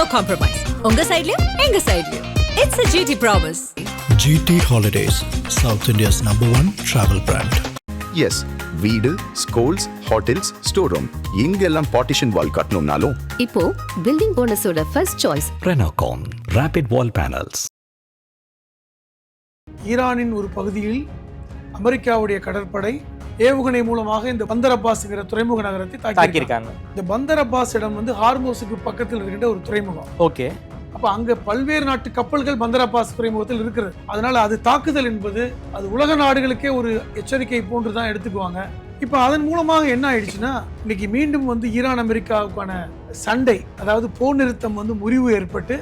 no compromise. உங்க சைடுலயும் எங்க சைடுலயும். It's a GT promise. GT Holidays, South India's #1 travel brand. Yes, வீடு, schools, hotels, store room எங்கெல்லாம் partition wall கட்டணும்னாலும் இப்போ building போனஸோட first choice Renocon Rapid Wall Panels. ஈரானின் ஒரு பகுதியில் அமெரிக்காவுடைய கடற்படை ஏவுகணை மூலமாக இந்த பந்தர் அப்பாஸ்ங்கிற துறைமுக நகரத்தை தாக்கியிருக்காங்க. இந்த பந்தர் அப்பாஸ் இடம் வந்து ஹார்மோஸுக்கு பக்கத்தில் இருக்கின்ற ஒரு துறைமுகம். ஓகே. அப்ப அங்க பல்வேறு நாட்டு கப்பல்கள் பந்தர் அப்பாஸ் துறைமுகத்தில் இருக்கிறது. அதனால அது தாக்குதல் என்பது அது உலக நாடுகளுக்கே ஒரு எச்சரிக்கை போன்றுதான் எடுத்துக்குவாங்க. இப்ப அதன் மூலமாக என்ன ஆயிடுச்சுன்னா இன்னைக்கு மீண்டும் வந்து ஈரான் அமெரிக்காவுக்கான சண்டை, அதாவது போர் நிறுத்தம் வந்து முறிவு ஏற்பட்டு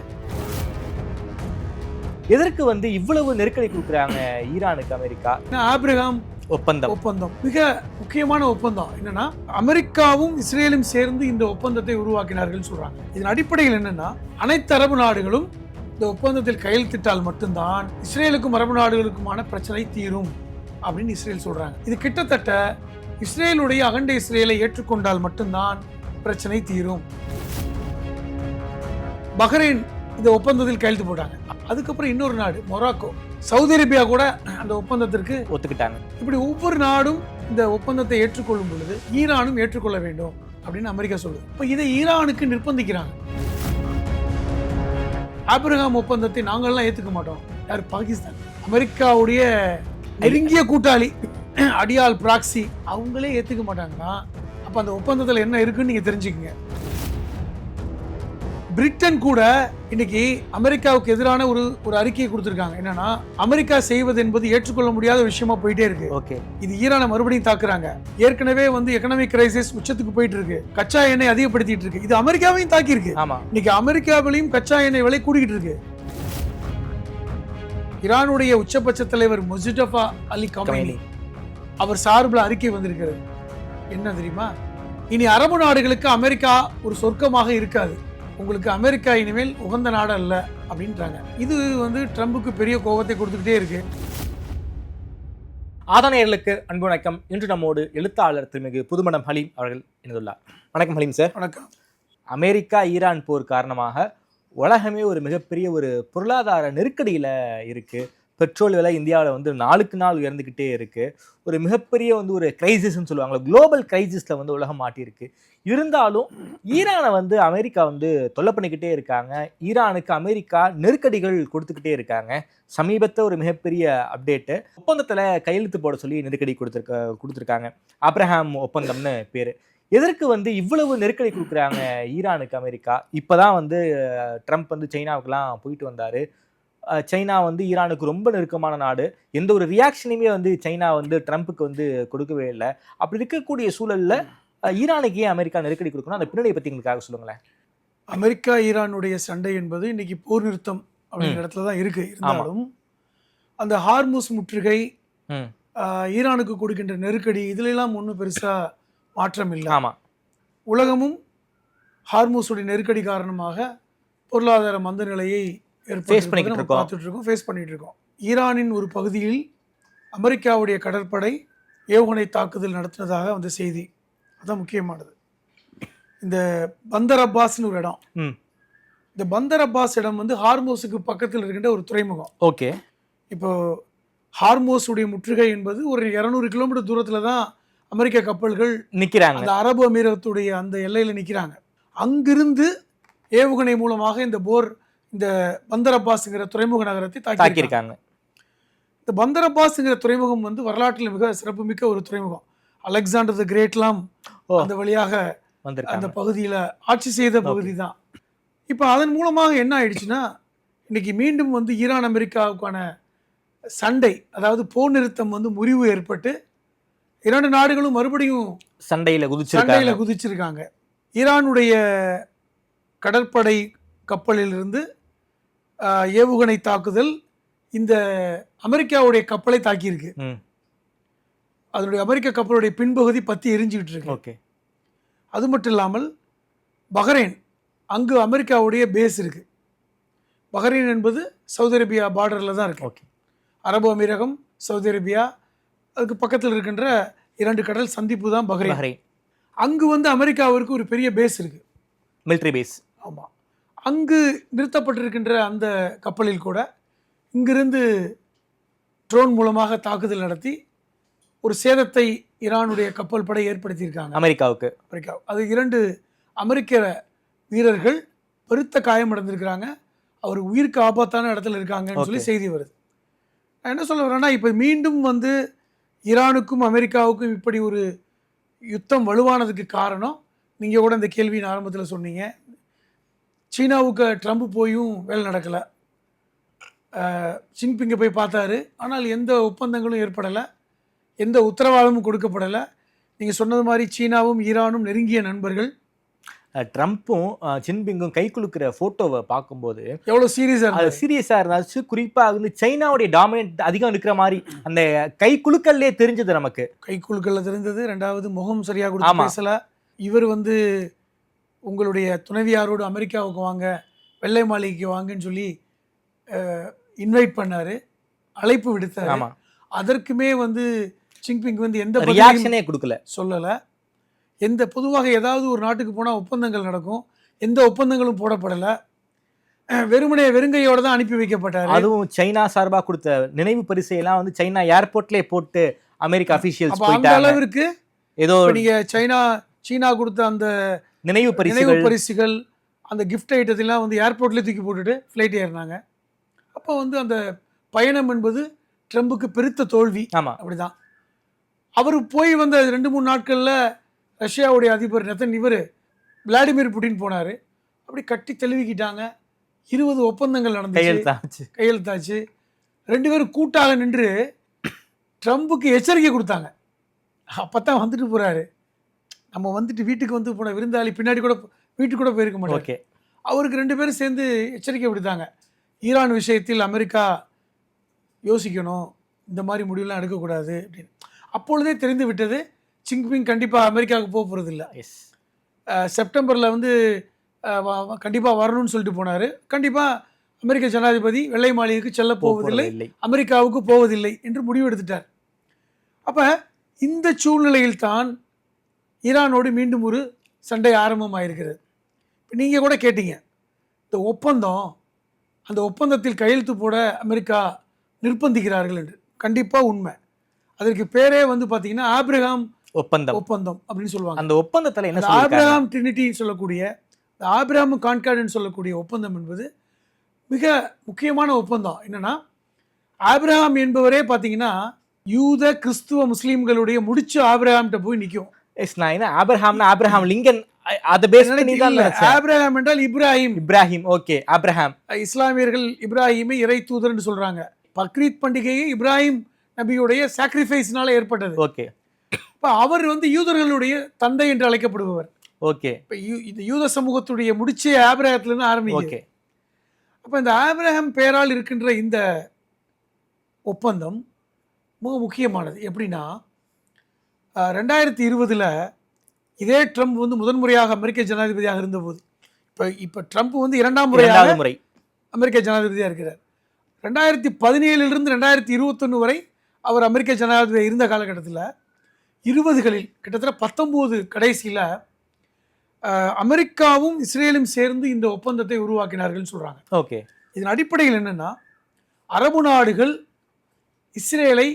எதற்கு வந்து இவ்வளவு நெருக்கடி கொடுக்குறாங்க ஈரானுக்கு அமெரிக்கா? ஆப்ரஹாம் ஒப்பந்தம் மிக முக்கியமான ஒப்பந்தம். என்னன்னா அமெரிக்காவும் இஸ்ரேலும் சேர்ந்து இந்த ஒப்பந்தத்தை உருவாக்கினார்கள் சொல்றாங்க. இதன் அடிப்படையில் என்னன்னா அனைத்து அரபு நாடுகளும் இந்த ஒப்பந்தத்தில் கையெழுத்திட்டால் மட்டும்தான் இஸ்ரேலுக்கும் அரபு நாடுகளுக்குமான பிரச்சனை தீரும் அப்படின்னு இஸ்ரேல் சொல்றாங்க. இது கிட்டத்தட்ட இஸ்ரேலுடைய அகண்ட இஸ்ரேலை ஏற்றுக்கொண்டால் மட்டும்தான் பிரச்சனை தீரும். பஹ்ரைன் இந்த ஒப்பந்தத்தில் கையெழுத்து போட்டாங்க. அதுக்கப்புறம் இன்னொரு நாடு மொராக்கோ, சவுதி அரேபியா கூட அந்த ஒப்பந்தத்திற்கு ஒத்துக்கிட்டாங்க. இப்படி ஒவ்வொரு நாடும் இந்த ஒப்பந்தத்தை ஏற்றுக்கொள்ளும் பொழுது ஈரானும் ஏற்றுக்கொள்ள வேண்டும் அப்படின்னு அமெரிக்கா சொல்லுது. இப்ப இதை ஈரானுக்கு நிர்பந்திக்கிறாங்க. ஆப்ரஹாம் ஒப்பந்தத்தை நாங்கள்லாம் ஏத்துக்க மாட்டோம். யார்? பாகிஸ்தான். அமெரிக்காவுடைய நெருங்கிய கூட்டாளி அடியால் பிராக்சி அவங்களே ஏத்துக்க மாட்டாங்கன்னா அப்ப அந்த ஒப்பந்தத்தில் என்ன இருக்குன்னு நீங்க தெரிஞ்சுக்கங்க. பிரிட்டன் கூட இன்னைக்கு அமெரிக்காவுக்கு எதிரான ஒரு அறிக்கையை கொடுத்திருக்காங்க. என்னன்னா அமெரிக்கா செய்வது என்பது ஏற்றுக்கொள்ள முடியாத விஷயமா போயிட்டே இருக்கு. இது ஈரானை மறுபடியும் தாக்குறாங்க. ஏற்கனவே வந்து எகனாமிக் கிரைசிஸ் உச்சத்துக்கு போயிட்டு இருக்கு. கச்சா எண்ணெய் அதிகப்படுத்திட்டு இருக்கு. இது அமெரிக்காவையும் தாக்கி இருக்கு. இன்னைக்கு அமெரிக்காவிலையும் கச்சா எண்ணெய் விலை கூடிக்கிட்டு இருக்கு. ஈரானுடைய உச்சபட்ச தலைவர் முஸ்தபா அலி கமேனி அவர் சார்பில் அறிக்கை வந்திருக்கிறது. என்ன தெரியுமா? இனி அரபு நாடுகளுக்கு அமெரிக்கா ஒரு சொர்க்கமாக இருக்காது. உங்களுக்கு அமெரிக்கா இனிமேல் உகந்த நாடு அல்ல அப்படின்றாங்க. இது வந்து ட்ரம்புக்கு பெரிய கோபத்தை கொடுத்துக்கிட்டே இருக்கு. ஆதானையர்களுக்கு அன்பு வணக்கம். இன்று நம்மோடு எழுத்தாளர் திருமிகு புதுமடம் ஹலீம் அவர்கள் இணைந்துள்ளார். வணக்கம் ஹலீம் சார். வணக்கம். அமெரிக்கா ஈரான் போர் காரணமாக உலகமே ஒரு மிகப்பெரிய ஒரு பொருளாதார நெருக்கடியில் இருக்கு. பெட்ரோல் விலை இந்தியாவில் வந்து நாளுக்கு நாள் உயர்ந்துக்கிட்டே இருக்கு. ஒரு மிகப்பெரிய வந்து ஒரு கிரைசிஸ்ன்னு சொல்லுவாங்க, குளோபல் கிரைசிஸில் வந்து உலகம் மாட்டியிருக்கு. இருந்தாலும் ஈரானை வந்து அமெரிக்கா வந்து தொல்லை பண்ணிக்கிட்டே இருக்காங்க. ஈரானுக்கு அமெரிக்கா நெருக்கடிகள் கொடுத்துக்கிட்டே இருக்காங்க. சமீபத்தில் ஒரு மிகப்பெரிய அப்டேட்டு, ஒப்பந்தத்தில் கையெழுத்து போட சொல்லி நெருக்கடி கொடுத்துருக்காங்க. ஆப்ரஹாம் ஒப்பந்தம்னு பேர். எதற்கு வந்து இவ்வளவு நெருக்கடி கொடுக்குறாங்க ஈரானுக்கு அமெரிக்கா? இப்போதான் வந்து ட்ரம்ப் வந்து சைனாவுக்கெல்லாம் போயிட்டு வந்தார். சைனா வந்து ஈரானுக்கு ரொம்ப நெருக்கமான நாடு. எந்த ஒரு ரியாக்ஷனையுமே வந்து சைனா வந்து ட்ரம்ப்புக்கு வந்து கொடுக்கவே இல்லை. அப்படி இருக்கக்கூடிய சூழலில் ஈரானுக்கு ஏன் அமெரிக்கா நெருக்கடி கொடுக்கணும்? அந்த பின்னணியை பற்றி எங்களுக்காக சொல்லுங்களேன். அமெரிக்கா ஈரானுடைய சண்டை என்பது இன்னைக்கு போர் நிறுத்தம் அப்படிங்கிற இடத்துல தான் இருக்கு. இருந்தாலும் அந்த ஹார்மூஸ் முற்றுகை, ஈரானுக்கு கொடுக்கின்ற நெருக்கடி, இதுல எல்லாம் ஒன்றும் பெருசா மாற்றம் இல்லை. உலகமும் ஹார்மூஸுடைய நெருக்கடி காரணமாக பொருளாதார மந்த நிலையை ஃபேஸ் பண்ணிட்டு இருக்கோம். ஈரானின் ஒரு பகுதியில் அமெரிக்காவுடைய கடற்படை ஏவுகணை தாக்குதல் நடத்தினதாக வந்த செய்தி அதான் முக்கியமானது. இந்த பந்தர் அப்பாஸ்னு ஒரு இடம். இந்த பந்தர் அப்பாஸ் இடம் வந்து ஹார்மோஸுக்கு பக்கத்தில் இருக்கின்ற ஒரு துறைமுகம். ஓகே. இப்போ ஹார்மோஸுடைய முற்றுகை என்பது ஒரு 200 கிலோமீட்டர் தூரத்துல தான் அமெரிக்க கப்பல்கள் நிற்கிறாங்க. அந்த அரபு அமீரகத்துடைய அந்த எல்லையில நிற்கிறாங்க. அங்கிருந்து ஏவுகணை மூலமாக இந்த பந்தர் அப்பாஸ்ங்கிற துறைமுக நகரத்தை தாக்கியிருக்காங்க. இந்த பந்தர் அப்பாஸ்ங்கிற துறைமுகம் வந்து வரலாற்றில் மிக சிறப்புமிக்க ஒரு துறைமுகம். அலெக்சாண்டர் தி கிரேட்லாம் அந்த வழியாக அந்த பகுதியில ஆட்சி செய்த பகுதி தான். இப்ப அதன் மூலமாக என்ன ஆயிடுச்சுன்னா இன்னைக்கு மீண்டும் வந்து ஈரான் அமெரிக்காவுக்கான சண்டை, அதாவது போர் நிறுத்தம் வந்து முறிவு ஏற்பட்டு இரண்டு நாடுகளும் மறுபடியும் சண்டையில குதிச்சிருக்காங்க. ஈரானுடைய கடற்படை கப்பலில் இருந்து ஏவுகணை தாக்குதல் இந்த அமெரிக்காவுடைய கப்பலை தாக்கியிருக்கு. அதனுடைய அமெரிக்க கப்பலுடைய பின்பகுதி பத்தி எரிஞ்சுக்கிட்டு இருக்கு. அது மட்டும் இல்லாமல் பஹ்ரைன், அங்கு அமெரிக்காவுடைய பேஸ் இருக்கு. பஹ்ரைன் என்பது சவுதி அரேபியா பார்டர்ல தான் இருக்கு. அரபு அமீரகம், சவுதி அரேபியா, அதுக்கு பக்கத்தில் இருக்கின்ற 2 கடல் சந்திப்பு தான் பஹ்ரைன். அங்கு வந்து அமெரிக்காவிற்கு ஒரு பெரிய பேஸ் இருக்கு, மிலிட்டரி பேஸ். ஆமா. அங்கு நிறுத்தப்பட்டிருக்கின்ற அந்த கப்பலில் கூட இங்கிருந்து ட்ரோன் மூலமாக தாக்குதல் நடத்தி ஒரு சேதத்தை ஈரானுடைய கப்பல் படை ஏற்படுத்தியிருக்காங்க அமெரிக்காவுக்கு. அது 2 அமெரிக்க வீரர்கள் பெருத்த காயமடைந்திருக்கிறாங்க. அவர் உயிருக்கு ஆபத்தான இடத்துல இருக்காங்கன்னு சொல்லி செய்தி வருது. நான் என்ன சொல்ல வரேன்னா, இப்போ மீண்டும் வந்து ஈரானுக்கும் அமெரிக்காவுக்கும் இப்படி ஒரு யுத்தம் வலுவானதுக்கு காரணம், நீங்கள் கூட இந்த கேள்வியின் ஆரம்பத்தில் சொன்னீங்க, சீனாவுக்கு ட்ரம்ப் போயும் வேலை நடக்கலை, ஜின்பிங்கை போய் பார்த்தாரு, ஆனால் எந்த ஒப்பந்தங்களும் ஏற்படலை, எந்த உத்தரவாதமும் கொடுக்கப்படலை. நீங்கள் சொன்னது மாதிரி சீனாவும் ஈரானும் நெருங்கிய நண்பர்கள். ட்ரம்ப்பும் ஜின்பிங்கும் கை குலுக்கிற போட்டோவை பார்க்கும்போது எவ்வளோ சீரியஸாக இருந்துச்சு. குறிப்பாக வந்து சைனாவுடைய டாமினேட் அதிகம் இருக்கிற மாதிரி அந்த கை குலுக்கல்லே தெரிஞ்சது நமக்கு. கை குலுக்கல்ல தெரிஞ்சது. 2வது முகம் சரியாக கொடுத்து பேசல. இவர் வந்து உங்களுடைய துணைவியாரோடு அமெரிக்காவுக்கு வாங்க, வெள்ளை மாளிகைக்கு வாங்கன்னு சொல்லி இன்வைட் பண்ணாரு, அழைப்பு விடுத்தாரு. அதற்குமே வந்து ஜின்பிங் வந்து எந்த ரியாக்ஷனே கொடுக்கல, சொல்லலை. எந்த பொதுவாக ஏதாவது ஒரு நாட்டுக்கு போனால் ஒப்பந்தங்கள் நடக்கும், எந்த ஒப்பந்தங்களும் போடப்படலை, வெறுமனே வெறுங்கையோட தான் அனுப்பி வைக்கப்பட்டார். அதுவும் சைனா சார்பாக கொடுத்த நினைவு பரிசையெல்லாம் வந்து சைனா ஏர்போர்ட்லேயே போட்டு அமெரிக்க அஃபிஷியல்ஸ் அந்த அளவிற்கு ஏதோ நீங்க சீனா கொடுத்த அந்த நினைவு பரிசுகள் அந்த கிஃப்ட் ஐட்டத்தெல்லாம் வந்து ஏர்போர்ட்லேயே தூக்கி போட்டுட்டு ஃப்ளைட் ஏறினாங்க. அப்போ வந்து அந்த பயணம் என்பது ட்ரம்புக்கு பெருத்த தோல்வி. அப்படிதான் அவர் போய் வந்த 2-3 நாட்களில் ரஷ்யாவுடைய அதிபர் இவர் விளாடிமிர் புட்டின் போனார். அப்படி கட்டி தெளிவிக்கிட்டாங்க. 20 ஒப்பந்தங்கள் நடந்துச்சு, கையெழுத்தாச்சு. 2 பேரும் கூட்டாக நின்று ட்ரம்புக்கு எச்சரிக்கை கொடுத்தாங்க. அப்போ தான் வந்துட்டு போகிறாரு. நம்ம வந்துட்டு வீட்டுக்கு வந்து போன விருந்தாளி பின்னாடி கூட வீட்டுக்கு கூட போயிருக்க மாட்டோம். அவருக்கு 2 பேரும் சேர்ந்து எச்சரிக்கை விடுத்தாங்க. ஈரான் விஷயத்தில் அமெரிக்கா யோசிக்கணும், இந்த மாதிரி முடிவுலாம் எடுக்கக்கூடாது அப்படின்னு. அப்பொழுதே தெரிந்து விட்டது ஜின்பிங் கண்டிப்பாக அமெரிக்காவுக்கு போக போகிறது இல்லை. செப்டம்பரில் வந்து கண்டிப்பாக வரணும்னு சொல்லிட்டு போனார். கண்டிப்பாக அமெரிக்க ஜனாதிபதி வெள்ளை மாளிகைக்கு செல்ல போவதில்லை, அமெரிக்காவுக்கு போவதில்லை என்று முடிவு எடுத்துட்டார். அப்போ இந்த சூழ்நிலையில் தான் ஈரானோடு மீண்டும் ஒரு சண்டை ஆரம்பமாயிருக்கிறது. இப்போ நீங்கள் கூட கேட்டீங்க, இந்த ஒப்பந்தம், அந்த ஒப்பந்தத்தில் கையெழுத்து போட அமெரிக்கா நிர்பந்திக்கிறார்கள் என்று. கண்டிப்பாக உண்மை. அதற்கு பேரே வந்து பார்த்தீங்கன்னா ஆப்ரஹாம் ஒப்பந்தம் அப்படின்னு சொல்லுவாங்க. அந்த ஒப்பந்தத்தில் என்ன ஆப்ரஹாம் ட்ரினிட்டி சொல்லக்கூடிய, ஆப்ரஹாம் கான்கார்டுன்னு சொல்லக்கூடிய ஒப்பந்தம் என்பது மிக முக்கியமான ஒப்பந்தம். என்னன்னா, ஆப்ரஹாம் என்பவரே பார்த்தீங்கன்னா யூத கிறிஸ்துவ முஸ்லீம்களுடைய முடிச்சு ஆப்ரஹாம்கிட்ட போய் நிற்கும். ஆப்ரஹாம் லிங்கன் ஆப்ரஹாம் என்றால் இப்ராஹிம். Okay, Abraham. இஸ்லாமியர்கள் இப்ராஹிமை இறை தூதர்னு சொல்றாங்க. பக்ரீத் பண்டிகையை இப்ராஹிம் நபியுடைய சாக்ரிஃபைஸ்னால ஏற்பட்டது. ஓகே. இப்போ அவர் வந்து யூதர்களுடைய தந்தை என்று அழைக்கப்படுபவர். ஓகே. இப்போ இந்த யூத சமூகத்துடைய முடிச்சே ஆப்ரஹாத்திலிருந்து ஆரம்பிக்கும். அப்போ இந்த ஆப்ரஹாம் பெயரால் இருக்கின்ற இந்த ஒப்பந்தம் மிக முக்கியமானது. எப்படின்னா, 2020 இதே ட்ரம்ப் வந்து முதன்முறையாக அமெரிக்க ஜனாதிபதியாக இருந்தபோது, இப்போ ட்ரம்ப் வந்து 2ஆம் முறை அமெரிக்க ஜனாதிபதியாக இருக்கிறார். 2017 2021 வரை அவர் அமெரிக்க ஜனாதிபதி இருந்த காலகட்டத்தில் 20களில் கிட்டத்தட்ட 19 கடைசியில் அமெரிக்காவும் இஸ்ரேலும் சேர்ந்து இந்த ஒப்பந்தத்தை உருவாக்கினார்கள் சொல்கிறாங்க. ஓகே. இதன் அடிப்படையில் என்னென்னா, அரபு நாடுகள் இஸ்ரேலை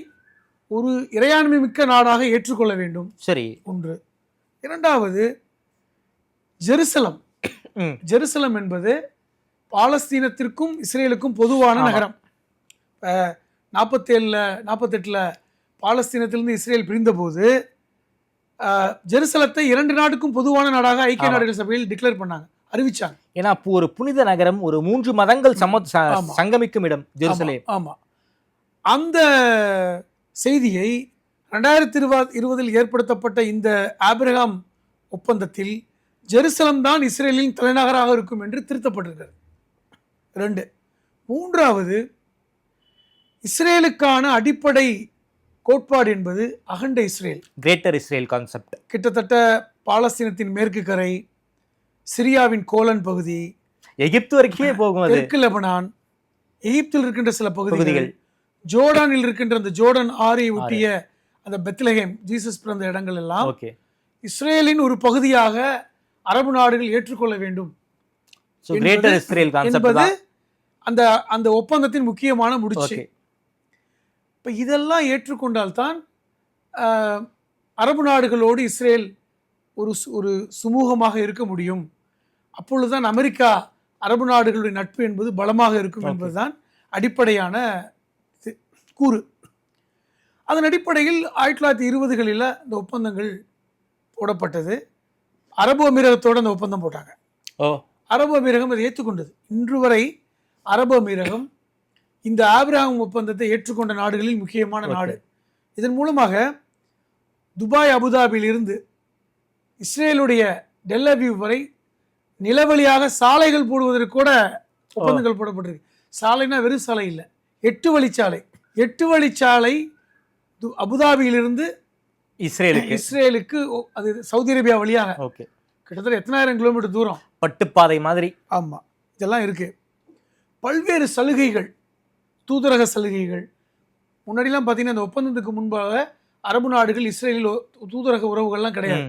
ஒரு இறையாண்மை மிக்க நாடாக ஏற்றுக்கொள்ள வேண்டும். சரி, ஒன்று. 2வது, ஜெருசலம் என்பது பாலஸ்தீனத்திற்கும் இஸ்ரேலுக்கும் பொதுவான நகரம். 48 பாலஸ்தீனத்திலிருந்து இஸ்ரேல் பிரிந்த போது ஜெருசலத்தை 2 நாடுக்கும் பொதுவான நாடாக ஐக்கிய நாடுகள் சபையில் டிக்ளேர் பண்ணாங்க, அறிவிச்சாங்க. ஏன்னா ஒரு புனித நகரம், ஒரு 3 மதங்கள் சங்கமிக்கும் இடம் ஜெருசலேம். ஆமா. அந்த செய்தியை 2020 ஏற்படுத்தப்பட்ட இந்த ஆப்ரஹாம் ஒப்பந்தத்தில் ஜெருசலம் தான் இஸ்ரேலின் தலைநகராக இருக்கும் என்று திருத்தப்பட்டிருக்கிறது. 2. 3வது, இஸ்ரேலுக்கான அடிப்படை கோட்பாடு என்பது அகண்ட இஸ்ரேல், கிரேட்டர் இஸ்ரேல் கான்செப்ட். கிட்டத்தட்ட பாலஸ்தீனத்தின் மேற்கு கரை, சிரியாவின் கோலன் பகுதி, எகிப்து வரைக்குமே போகும், தெற்கு லெபனான், எகிப்தில் இருக்கின்ற சில பகுதிகள், ஜோர்டானில் இருக்கின்ற அந்த ஜோர்டன் ஆறை ஒட்டிய அந்த பெத்லஹேம், ஜீசஸ் பிறந்த இடங்கள் எல்லாம் இஸ்ரேலின் ஒரு பகுதியாக அரபு நாடுகள் ஏற்றுக்கொள்ள வேண்டும் So greater Israel concept என்பது தான். அந்த அந்த ஒப்பந்தத்தின் முக்கியமான முடிச்சு. Okay. இப்போ இதெல்லாம் ஏற்றுக்கொண்டால்தான் அரபு நாடுகளோடு இஸ்ரேல் ஒரு சுமூகமாக இருக்க முடியும். அப்பொழுதுதான் அமெரிக்கா அரபு நாடுகளுடைய நட்பு என்பது பலமாக இருக்கும் என்பதுதான் அடிப்படையான கூறு. அதன் அடிப்படையில் 1920களில் இந்த ஒப்பந்தங்கள் போடப்பட்டது. அரபு அமீரகத்தோடு அந்த ஒப்பந்தம் போட்டாங்க. அரபு அமீரகம் அதை ஏற்றுக்கொண்டது. இன்று வரை அரபு அமீரகம் இந்த ஆபிரகாம் ஒப்பந்தத்தை ஏற்றுக்கொண்ட நாடுகளில் முக்கியமான நாடு. இதன் மூலமாக துபாய் அபுதாபியில் இருந்து இஸ்ரேலுடைய டெல் அவீவ் வரை நிலவழியாக சாலைகள் போடுவதற்கு கூட ஒப்பந்தங்கள் போடப்பட்டிருக்கு. சாலைனா வெறும் சாலை இல்லை, 8 வழிச்சாலை. 8 வழிச்சாலை அபுதாபியிலிருந்து இஸ்ரேலுக்கு அது சவுதி அரேபியா வழியாக கிட்டத்தட்ட எத்தனாயிரம் கிலோமீட்டர் தூரம், பட்டுப்பாதை மாதிரி. ஆமா, இதெல்லாம் இருக்கு. பல்வேறு சலுகைகள், தூதரக சலுகைகள். முன்னாடிலாம் பார்த்தீங்கன்னா இந்த ஒப்பந்தத்துக்கு முன்பாக அரபு நாடுகள் இஸ்ரேலில் தூதரக உறவுகள்லாம் கிடையாது.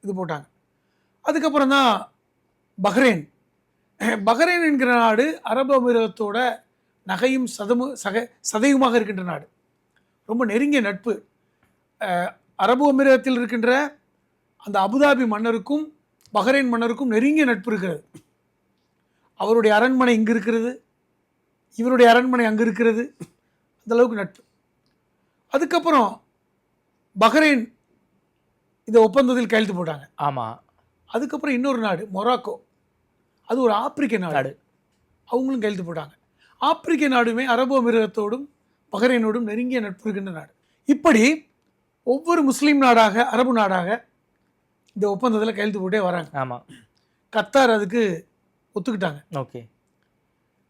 இது போட்டாங்க. அதுக்கப்புறம் தான் பஹ்ரைன் என்கிற நாடு அரபு அமீரகத்தோட நகையும் சதையுமாக இருக்கின்ற நாடு. ரொம்ப நெருங்கிய நட்பு. அரபு அமீரகத்தில் இருக்கின்ற அந்த அபுதாபி மன்னருக்கும் பஹ்ரைன் மன்னருக்கும் நெருங்கிய நட்பு இருக்கிறது. அவருடைய அரண்மனை இங்கு இருக்கிறது, இவருடைய அரண்மனை அங்கு இருக்கிறது. அந்த அளவுக்கு நட்பு. அதுக்கப்புறம் பஹ்ரைன் இந்த ஒப்பந்தத்தில் கையெழுத்து போட்டாங்க. ஆமாம். அதுக்கப்புறம் இன்னொரு நாடு மொராக்கோ, அது ஒரு ஆப்பிரிக்க நாடு, அவங்களும் கையெழுத்து போட்டாங்க. ஆப்பிரிக்க நாடுமே அரபு அமீரகத்தோடும் பஹ்ரைனோடும் நெருங்கிய நட்பு இருக்கின்ற நாடு. இப்படி ஒவ்வொரு முஸ்லீம் நாடாக அரபு நாடாக இந்த ஒப்பந்தத்தில் கையெழுத்து போட்டே வராங்க. ஆமாம். கத்தார் அதுக்கு ஒத்துக்கிட்டாங்க. ஓகே.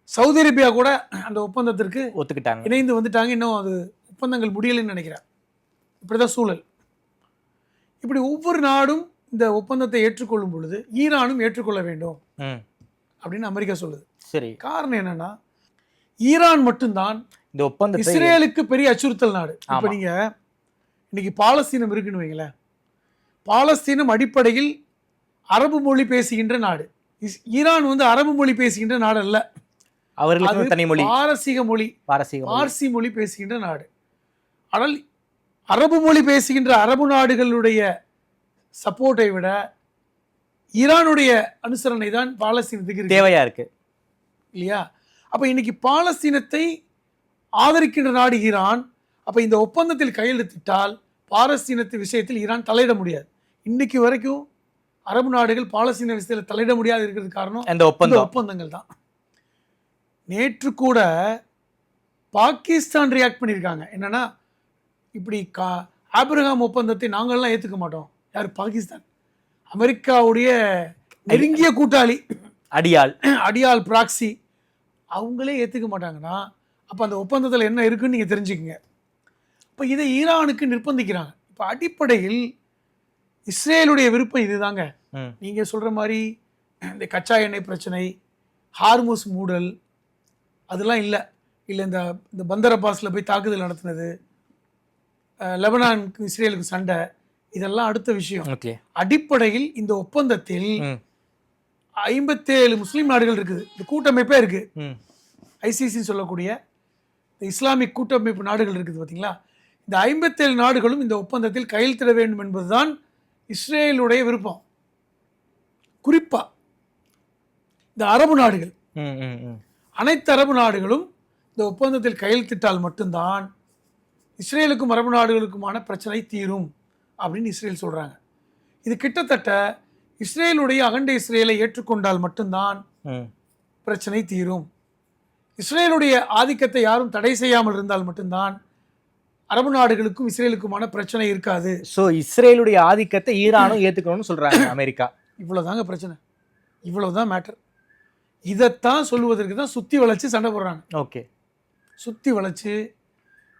சவுதி அரேபியா கூட அந்த ஒப்பந்தத்திற்கு ஒத்துக்கிட்டாங்க, இணைந்து வந்துட்டாங்க. இன்னும் அது ஒப்பந்தங்கள் முடியலைன்னு நினைக்கிறேன். இப்படிதான் சூழல். இப்படி ஒவ்வொரு நாடும் இந்த ஒப்பந்தத்தை ஏற்றுக்கொள்ளும் பொழுது ஈரானும் ஏற்றுக்கொள்ள வேண்டும் அப்படின்னு அமெரிக்கா சொல்லுது. சரி. காரணம் என்னன்னா, ஈரான் மட்டும்தான் இந்த ஒப்பந்தத்தை இஸ்ரேலுக்கு பெரிய அச்சுறுத்தல் நாடு. இப்ப நீங்க இன்னைக்கு பாலஸ்தீனம் இருக்குன்னு வைங்களேன். பாலஸ்தீனம் அடிப்படையில் அரபு மொழி பேசுகின்ற நாடு. ஈரான் அரபு மொழி பேசுகின்ற நாடு அல்ல, அவர்களுக்கு தனி மொழி, பார்சி மொழி பேசுகின்ற நாடு. ஆனால் அரபு மொழி பேசுகின்ற அரபு நாடுகளுடைய சப்போர்ட்டை விட ஈரானுடைய அனுசரணை தான் பாலஸ்தீனத்துக்கு தேவையா இருக்கு இல்லையா? அப்ப இன்னைக்கு பாலஸ்தீனத்தை ஆதரிக்கின்ற நாடு ஈரான். அப்ப இந்த ஒப்பந்தத்தில் கையெழுத்திட்டால் பாலஸ்தீனத்து விஷயத்தில் ஈரான் தலையிட முடியாது. இன்னைக்கு வரைக்கும் அரபு நாடுகள் பாலஸ்தீன விஷயத்தில் தலையிட முடியாது இருக்கிறது காரணம் இந்த ஒப்பந்தங்கள் தான். நேற்று கூட பாகிஸ்தான் ரியாக்ட் பண்ணியிருக்காங்க. என்னன்னா, இப்படி ஆபிரகாம் ஒப்பந்தத்தை நாங்கள்லாம் ஏற்றுக்க மாட்டோம். யார்? பாகிஸ்தான், அமெரிக்காவுடைய நெருங்கிய கூட்டாளி, அடியால் பிராக்சி, அவங்களே ஏற்றுக்க மாட்டாங்கன்னா அப்போ அந்த ஒப்பந்தத்தில் என்ன இருக்குன்னு நீங்கள் தெரிஞ்சுக்கங்க. இப்போ இதை ஈரானுக்கு நிர்பந்திக்கிறாங்க. இப்போ அடிப்படையில் இஸ்ரேலுடைய விருப்பம் இதுதாங்க. நீங்கள் சொல்கிற மாதிரி இந்த கச்சா எண்ணெய் பிரச்சனை, ஹார்முஸ் மூடல், அதெல்லாம் இல்லை. இந்த பந்தர் அப்பாஸில் போய் தாக்குதல் நடத்தினது, லெபனானுக்கு இஸ்ரேலுக்கு சண்டை, இதெல்லாம் அடுத்த விஷயம். அடிப்படையில் இந்த ஒப்பந்தத்தில் 57 முஸ்லீம் நாடுகள் இருக்குது. இந்த கூட்டமைப்பே இருக்கு, ஐசிசி சொல்லக்கூடிய இஸ்லாமிக் கூட்டமைப்பு நாடுகள் இருக்குது பார்த்தீங்களா. இந்த 57 நாடுகளும் இந்த ஒப்பந்தத்தில் கையெழுத்திட வேண்டும் என்பதுதான் இஸ்ரேலுடைய விருப்பம். குறிப்பா இந்த அரபு நாடுகள், அனைத்து அரபு நாடுகளும் இந்த ஒப்பந்தத்தில் கையெழுத்திட்டால் மட்டும்தான் இஸ்ரேலுக்கும் அரபு நாடுகளுக்குமான பிரச்சனை தீரும் அப்படின்னு இஸ்ரேல் சொல்றாங்க. இது கிட்டத்தட்ட இஸ்ரேலுடைய அகண்ட இஸ்ரேலை ஏற்றுக்கொண்டால் மட்டும்தான் பிரச்சனை தீரும். இஸ்ரேலுடைய ஆதிக்கத்தை யாரும் தடை செய்யாமல் இருந்தால் மட்டும்தான் அரபு நாடுகளுக்கும் இஸ்ரேலுக்குமான பிரச்சனை இருக்காது. ஸோ இஸ்ரேலுடைய ஆதிக்கத்தை ஈரானும் ஏற்றுக்கணும்னு சொல்றாங்க அமெரிக்கா. இவ்வளவுதாங்க பிரச்சனை, இவ்வளவுதான் மேட்டர். இதைத்தான் சொல்லுவதற்கு தான் சுத்தி வளைச்சு சண்டை போடுறாங்க. ஓகே, சுத்தி வளைச்சு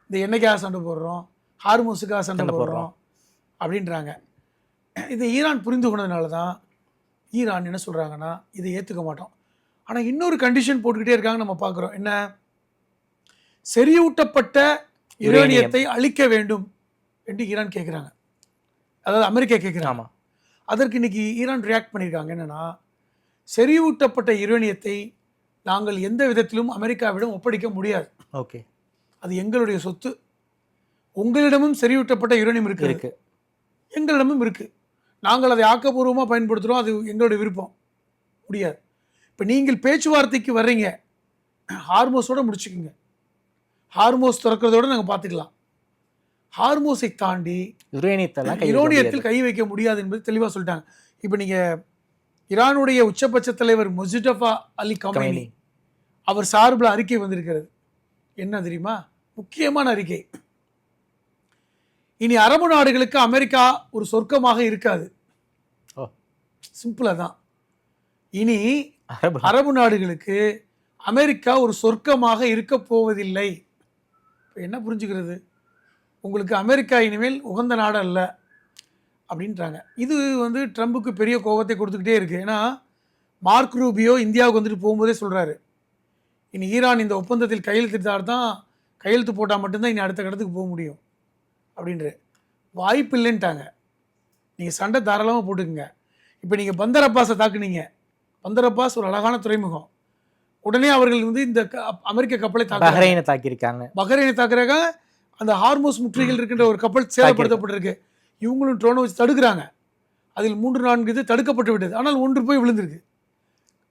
இந்த எண்ணெய்க்காக சண்டை போடுறோம், ஹார்மோஸுக்காக சண்டை போடுறோம் அப்படின்றாங்க. இதை ஈரான் புரிந்து கொண்டதுனால தான் ஈரான் என்ன சொல்றாங்கன்னா, இதை ஏற்றுக்க மாட்டோம். ஆனால் இன்னொரு கண்டிஷன் போட்டுக்கிட்டே இருக்காங்க, நம்ம பார்க்குறோம். என்ன? செறிவூட்டப்பட்ட யுரேனியத்தை அழிக்க வேண்டும் என்று ஈரான் கேட்குறாங்க, அதாவது அமெரிக்கா கேட்குறாங்க. அதற்கு இன்னைக்கு ஈரான் ரியாக்ட் பண்ணியிருக்காங்க. என்னன்னா, செறிவூட்டப்பட்ட யுரேனியத்தை நாங்கள் எந்த விதத்திலும் அமெரிக்காவிடம் ஒப்படைக்க முடியாது. ஓகே, அது எங்களுடைய சொத்து. உங்களிடமும் செறிவூட்டப்பட்ட யுரேனியம் இருக்கு, எங்களிடமும் இருக்கு. நாங்கள் அதை ஆக்கப்பூர்வமாக பயன்படுத்துகிறோம், அது எங்களுடைய விருப்பம். முடியாது. இப்போ நீங்கள் பேச்சுவார்த்தைக்கு வர்றீங்க, ஹார்மோஸோட முடிச்சுக்குங்க. ஹார்மோஸ் திறக்கிறதோட நாங்கள் பார்த்துக்கலாம். ஹார்மோஸை தாண்டி யுரேனியத்தில் கை வைக்க முடியாது என்பது தெளிவாக சொல்லிட்டாங்க. இப்போ நீங்கள் ஈரானுடைய உச்சபட்ச தலைவர் முஸ்தபா அலி கமேனி அவர் சார்பில் அறிக்கை வந்திருக்கிறது. என்ன தெரியுமா? முக்கியமான அறிக்கை. இனி அரபு நாடுகளுக்கு அமெரிக்கா ஒரு சொர்க்கமாக இருக்காது. சிம்பிளா தான். இனி அரபு நாடுகளுக்கு அமெரிக்கா ஒரு சொர்க்கமாக இருக்க போவதில்லை. என்ன புரிஞ்சுக்கிறது? உங்களுக்கு அமெரிக்கா இனிமேல் உகந்த நாடு அல்ல அப்படின்றாங்க. இது வந்து ட்ரம்புக்கு பெரிய கோபத்தை கொடுத்துக்கிட்டே இருக்கு. ஏன்னா மார்க் ரூபியோ இந்தியாவுக்கு வந்துட்டு போகும்போதே சொல்றாரு, இனி ஈரான் இந்த ஒப்பந்தத்தில் கையெழுத்து போட்டால் மட்டும்தான் இனி அடுத்த கட்டத்துக்கு போக முடியும் அப்படின்ற வாய்ப்பு இல்லைன்ட்டாங்க. நீங்கள் சண்டை தாராளமாக போட்டுக்குங்க. இப்போ நீங்கள் பந்தர் அப்பாஸை தாக்குனீங்க. பந்தர் அப்பாஸ் ஒரு அழகான துறைமுகம். உடனே அவர்கள் வந்து இந்த அமெரிக்க கப்பலை தாக்கியிருக்காங்க. பஹ்ரைனை தாக்குறாங்க. அந்த ஹார்மோஸ் முற்றுகையில் இருக்கின்ற ஒரு கப்பல் சேதப்படுத்தப்பட்டிருக்கு. இவங்களும் ட்ரோனை வச்சு தடுக்கிறாங்க. அதில் 3-4 இது தடுக்கப்பட்டு விட்டது. ஆனால் ஒன்று போய் விழுந்திருக்கு.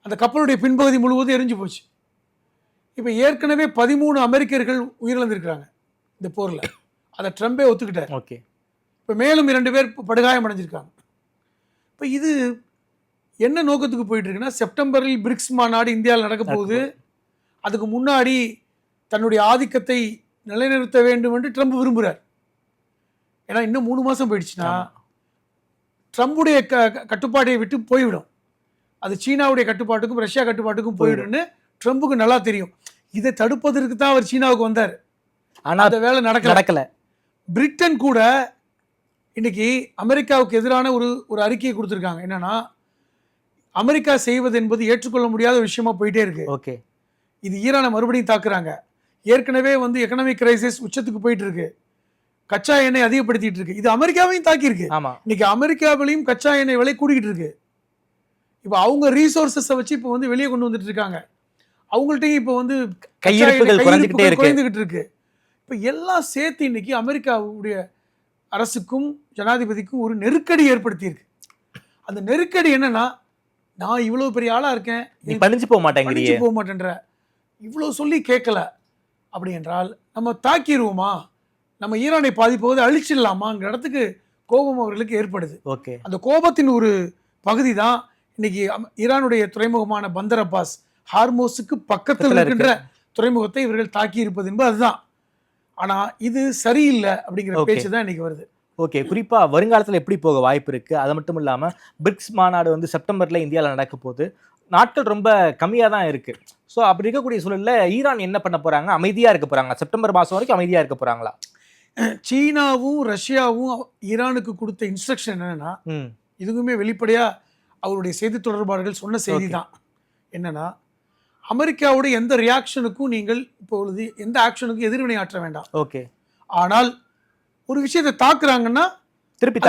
அந்த கப்பலுடைய பின்பகுதி முழுவதும் எரிஞ்சு போச்சு. இப்போ ஏற்கனவே 13 அமெரிக்கர்கள் உயிரிழந்திருக்கிறாங்க இந்த போரில். அதை ட்ரம்பே ஒத்துக்கிட்டார். ஓகே, இப்போ மேலும் 2 பேர் படுகாயம் அடைஞ்சிருக்காங்க. இப்போ இது என்ன நோக்கத்துக்கு போயிட்டு இருக்குன்னா, செப்டம்பரில் பிரிக்ஸ் மாநாடு இந்தியாவில் நடக்க போகுது. அதுக்கு முன்னாடி தன்னுடைய ஆதிக்கத்தை நிலைநிறுத்த வேண்டும் என்று ட்ரம்ப் விரும்புகிறார். ஏன்னா இன்னும் 3 மாதம் போயிடுச்சுன்னா ட்ரம்புடைய கட்டுப்பாட்டை விட்டு போய்விடும். அது சீனாவுடைய கட்டுப்பாட்டுக்கும் ரஷ்யா கட்டுப்பாட்டுக்கும் போயிடும்னு ட்ரம்புக்கு நல்லா தெரியும். இதை தடுப்பதற்கு தான் அவர் சீனாவுக்கு வந்தார். ஆனால் அந்த வேலை நடக்கல. பிரிட்டன் கூட இன்னைக்கு அமெரிக்காவுக்கு எதிரான ஒரு அறிக்கையை கொடுத்துருக்காங்க. என்னன்னா, அமெரிக்கா செய்வது என்பது ஏற்றுக்கொள்ள முடியாத விஷயமா போயிட்டே இருக்கு. ஓகே, இது ஈரானை மறுபடியும் தாக்குறாங்க. ஏற்கனவே வந்து எக்கனாமிக் கிரைசிஸ் உச்சத்துக்கு போயிட்டு இருக்கு. கச்சா எண்ணெய் அதிகப்படுத்திட்டு இருக்கு. இது அமெரிக்காவையும் தாக்கி இருக்கு. இன்னைக்கு அமெரிக்காவிலையும் கச்சா எண்ணெய் விலை கூடிக்கிட்டு இருக்கு. இப்போ அவங்க ரீசோர்சஸை வச்சு இப்போ வந்து வெளியே கொண்டு வந்துட்டு இருக்காங்க. அவங்கள்ட்டையும் இப்போ வந்து குறைந்துகிட்டு இருக்கு. இப்போ எல்லாம் சேர்த்து இன்னைக்கு அமெரிக்காவுடைய அரசுக்கும் ஜனாதிபதிக்கும் ஒரு நெருக்கடி ஏற்படுத்தி இருக்கு. அந்த நெருக்கடி என்னன்னா, நான் இவ்வளவு பெரிய ஆளா இருக்கேன், படிச்சு போக மாட்டேன்ற, இவ்வளவு சொல்லி கேட்கல அப்படி என்றால் நம்ம தாக்கிடுவோமா, நம்ம ஈரானை பாதிப்போது அழிச்சிடலாமாங்கிற இடத்துக்கு கோபம் அவர்களுக்கு ஏற்படுது. ஓகே, அந்த கோபத்தின் ஒரு பகுதி தான் இன்னைக்கு ஈரானுடைய துறைமுகமான பந்தர் அப்பாஸ், ஹார்மோஸுக்கு பக்கத்தில் இருக்கின்ற துறைமுகத்தை இவர்கள் தாக்கி இருப்பது என்பது அதுதான். ஆனா இது சரியில்லை அப்படிங்கிற பேச்சு தான் இன்னைக்கு வருது. ஓகே, குறிப்பா வருங்காலத்தில் எப்படி போக வாய்ப்பு இருக்கு? அது மட்டும் இல்லாம பிரிக்ஸ் மாநாடு வந்து செப்டம்பர்ல இந்தியாவில் நடக்க போது, நாட்கள் ரொம்ப கம்மியா தான் இருக்கு. ஸோ அப்படி இருக்கக்கூடிய சூழல்ல ஈரான் என்ன பண்ண போறாங்க? அமைதியா இருக்க போறாங்க? செப்டம்பர் மாசம் வரைக்கும் அமைதியா இருக்க போறாங்களா? சீனாவும் ரஷ்யாவும் ஈரானுக்கு கொடுத்த இன்ஸ்ட்ரக்ஷன் என்னன்னா, இதுவுமே வெளிப்படையா அவருடைய செய்தி தொடர்பாளர்கள் சொன்ன செய்தி தான். என்னன்னா, அமெரிக்காவுடைய எந்த ரியாக்ஷனுக்கும் நீங்கள் இப்பொழுது எந்த ஆக்ஷனுக்கும் எதிர்வினை ஆற்ற வேண்டாம். ஓகே, ஆனால் ஒரு விஷயத்தை தாக்குறாங்கன்னா திருப்பி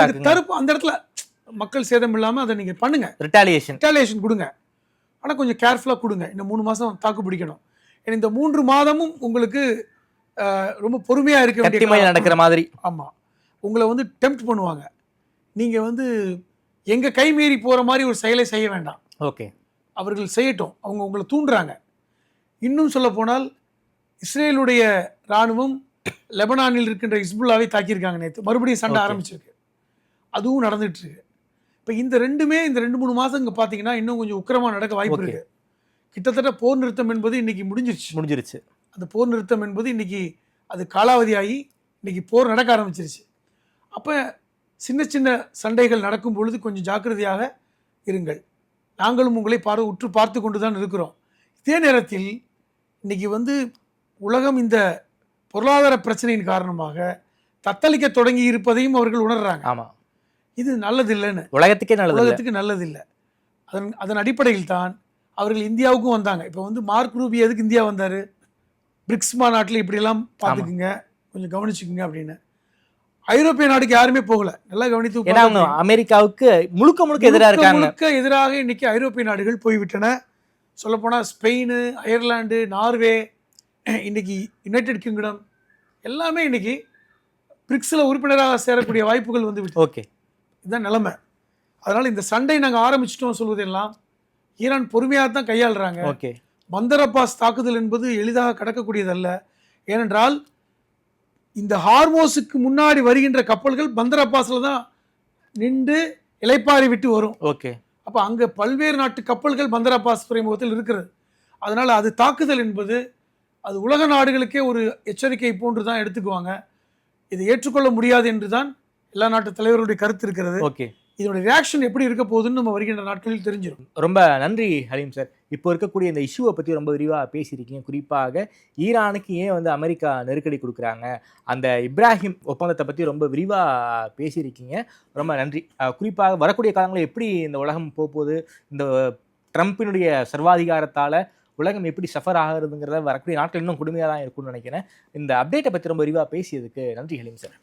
அந்த இடத்துல மக்கள் சேதம் இல்லாம அதை நீங்க பண்ணுங்க, ரிட்டாலியேஷன் கொடுங்க. ஆனா கொஞ்சம் கேர்ஃபுல்லா கொடுங்க. இன்னும் 3 மாசம் தாக்கு பிடிக்கணும். ஏன்னா இந்த 3 மாதமும் உங்களுக்கு ரொம்ப பொறுமையா இருக்க வேண்டிய நடக்கிற மாதிரி. ஆமா, உங்களை வந்து டெம்ப்ட் பண்ணுவாங்க. நீங்க வந்து எங்க கை மீறி போற மாதிரி ஒரு செயலை செய்ய வேண்டாம். ஓகே, அவர்கள் செய்யட்டும். அவங்க உங்களை தூண்டுறாங்க. இன்னும் சொல்ல போனால் இஸ்ரேலுடைய இராணுவம் லெபனானில் இருக்கின்ற ஹிஸ்புல்லாவை தாக்கியிருக்காங்க. நேற்று மறுபடியும் சண்டை ஆரம்பிச்சிருக்கு. அதுவும் நடந்துட்டு இருக்கு. இப்போ இந்த 2-3 மாதம் இங்கே பார்த்தீங்கன்னா இன்னும் கொஞ்சம் உக்கிரமாக நடக்க வாய்ப்பு இருக்கு. கிட்டத்தட்ட போர் நிறுத்தம் என்பது இன்னைக்கு முடிஞ்சிருச்சு. அந்த போர் நிறுத்தம் என்பது இன்னைக்கு அது காலாவதியாகி இன்னைக்கு போர் நடக்க ஆரம்பிச்சிருச்சு. அப்போ சின்ன சின்ன சண்டைகள் நடக்கும் பொழுது கொஞ்சம் ஜாக்கிரதையாக இருங்கள். நாங்களும் உங்களை உற்று பார்த்து கொண்டு தான் இருக்கிறோம். இதே நேரத்தில் இன்னைக்கு வந்து உலகம் இந்த பொருளாதார பிரச்சனையின் காரணமாக தத்தளிக்க தொடங்கி இருப்பதையும் அவர்கள் உணர்றாங்க. ஆமா, இது நல்லதில்லைன்னு, உலகத்துக்கு நல்லதில்லை. அதன் அடிப்படையில் தான் அவர்கள் இந்தியாவுக்கும் வந்தாங்க. இப்போ வந்து மார்க் ரூபி எதுக்கு இந்தியா வந்தார்? பிரிக்ஸ் மாநாட்டில் இப்படியெல்லாம் பார்த்துக்குங்க, கொஞ்சம் கவனிச்சுக்குங்க அப்படின்னு. ஐரோப்பிய நாடுக்கு யாருமே போகல. நல்லா கவனித்து ஏன்னா அவங்க அமெரிக்காவுக்கு முழுக்க எதிராக இருக்காங்க. முழுக்க எதிராக இன்னைக்கு ஐரோப்பிய நாடுகள் போய்விட்டன. சொல்லப்போனால் ஸ்பெயின், அயர்லாந்து, நார்வே, இன்னைக்கு யுனைடெட் கிங்டம் எல்லாமே இன்னைக்கு பிரிக்ஸில் உறுப்பினராக சேரக்கூடிய வாய்ப்புகள் வந்து விட்டு. ஓகே, இதுதான் நிலைமை. அதனால இந்த சண்டை நாங்கள் ஆரம்பிச்சிட்டோம் சொல்வதெல்லாம் ஈரான் பொறுமையாக தான் கையாளுறாங்க. ஓகே, பந்தர் அப்பாஸ் தாக்குதல் என்பது எளிதாக கடக்கக்கூடியதல்ல. ஏனென்றால் இந்த ஹார்மோஸுக்கு முன்னாடி வருகின்ற கப்பல்கள் பந்தர் அப்பாஸ்ல தான் நின்று இலைப்பாரி விட்டு வரும். ஓகே, அப்போ அங்கே பல்வேறு நாட்டு கப்பல்கள் பந்தர் அப்பாஸ் துறைமுகத்தில் இருக்கிறது. அதனால அது தாக்குதல் என்பது அது உலக நாடுகளுக்கே ஒரு எச்சரிக்கை போன்று தான் எடுத்துக்குவாங்க. இதை ஏற்றுக்கொள்ள முடியாது என்று தான் எல்லா நாட்டு தலைவர்களுடைய கருத்து இருக்கிறது. ஓகே, இதோட ரியாக்ஷன் எப்படி இருக்க போகுதுன்னு நம்ம வருகின்ற நாட்களில் தெரிஞ்சிடும். ரொம்ப நன்றி ஹலீம் சார். இப்போ இருக்கக்கூடிய இந்த இஷ்யூவை பற்றி ரொம்ப விரிவாக பேசியிருக்கீங்க. குறிப்பாக ஈரானுக்கு ஏன் வந்து அமெரிக்கா நெருக்கடி கொடுக்குறாங்க, அந்த இப்ராஹிம் ஒப்பந்தத்தை பற்றி ரொம்ப விரிவாக பேசியிருக்கீங்க. ரொம்ப நன்றி. குறிப்பாக வரக்கூடிய காலங்களில் எப்படி இந்த உலகம் போகுது, இந்த ட்ரம்ப்பினுடைய சர்வாதிகாரத்தால் உலகம் எப்படி சஃபர் ஆகிறதுங்கிறத வரக்கூடிய நாட்கள் இன்னும் கொடுமையாக தான் இருக்கும்னு நினைக்கிறேன். இந்த அப்டேட்டை பற்றி ரொம்ப விரிவாக பேசியதுக்கு நன்றி ஹலீம் சார்.